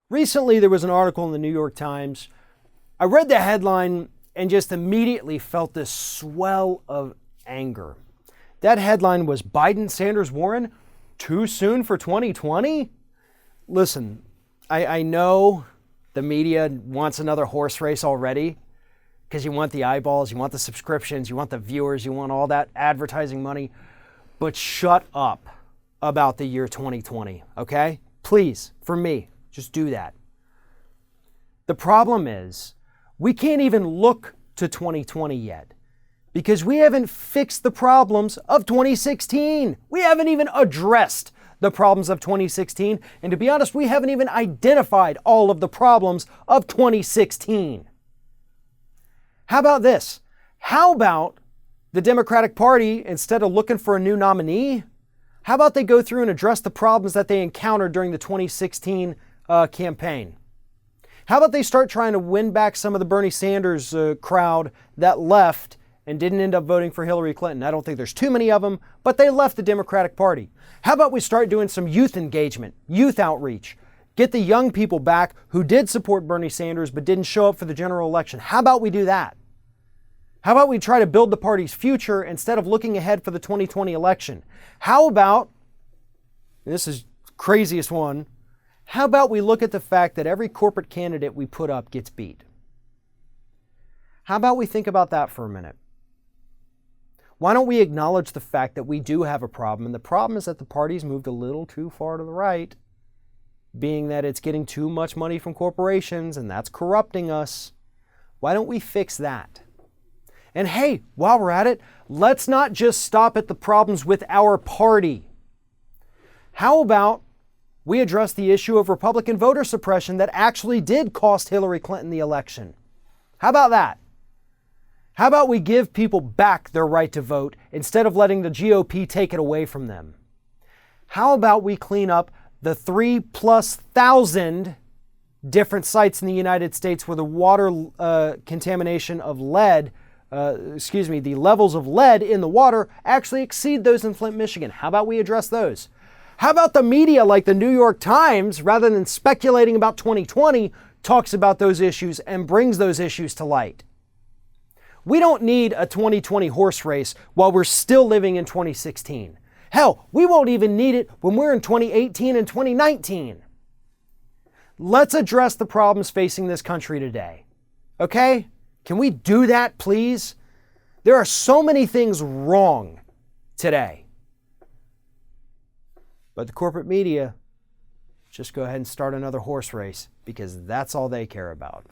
Recently, there was an article in the New York Times. I read the headline and just immediately felt this swell of anger. That headline was Biden, Sanders, Warren, too soon for 2020? Listen, I know the media wants another horse race already because you want the eyeballs, you want the subscriptions, you want the viewers, you want all that advertising money. But shut up about the year 2020, okay? Please, for me, just do that. The problem is we can't even look to 2020 yet because we haven't fixed the problems of 2016. We haven't even addressed the problems of 2016. And to be honest, we haven't even identified all of the problems of 2016. How about this? How about the Democratic Party, instead of looking for a new nominee, how about they go through and address the problems that they encountered during the 2016 campaign? How about they start trying to win back some of the Bernie Sanders crowd that left and didn't end up voting for Hillary Clinton? I don't think there's too many of them, but they left the Democratic Party. How about we start doing some youth engagement, youth outreach? Get the young people back who did support Bernie Sanders but didn't show up for the general election. How about we do that? How about we try to build the party's future instead of looking ahead for the 2020 election? How about, and this is the craziest one, how about we look at the fact that every corporate candidate we put up gets beat? How about we think about that for a minute? Why don't we acknowledge the fact that we do have a problem, and the problem is that the party's moved a little too far to the right, being that it's getting too much money from corporations and that's corrupting us. Why don't we fix that? And hey, while we're at it, let's not just stop at the problems with our party. How about we address the issue of Republican voter suppression that actually did cost Hillary Clinton the election? How about that? How about we give people back their right to vote instead of letting the GOP take it away from them? How about we clean up the 3,000+ different sites in the United States where the water contamination of lead, the levels of lead in the water actually exceed those in Flint, Michigan? How about we address those? How about the media like the New York Times, rather than speculating about 2020, talks about those issues and brings those issues to light? We don't need a 2020 horse race while we're still living in 2016. Hell, we won't even need it when we're in 2018 and 2019. Let's address the problems facing this country today. Okay? Can we do that, please? There are so many things wrong today. But the corporate media, just go ahead and start another horse race because that's all they care about.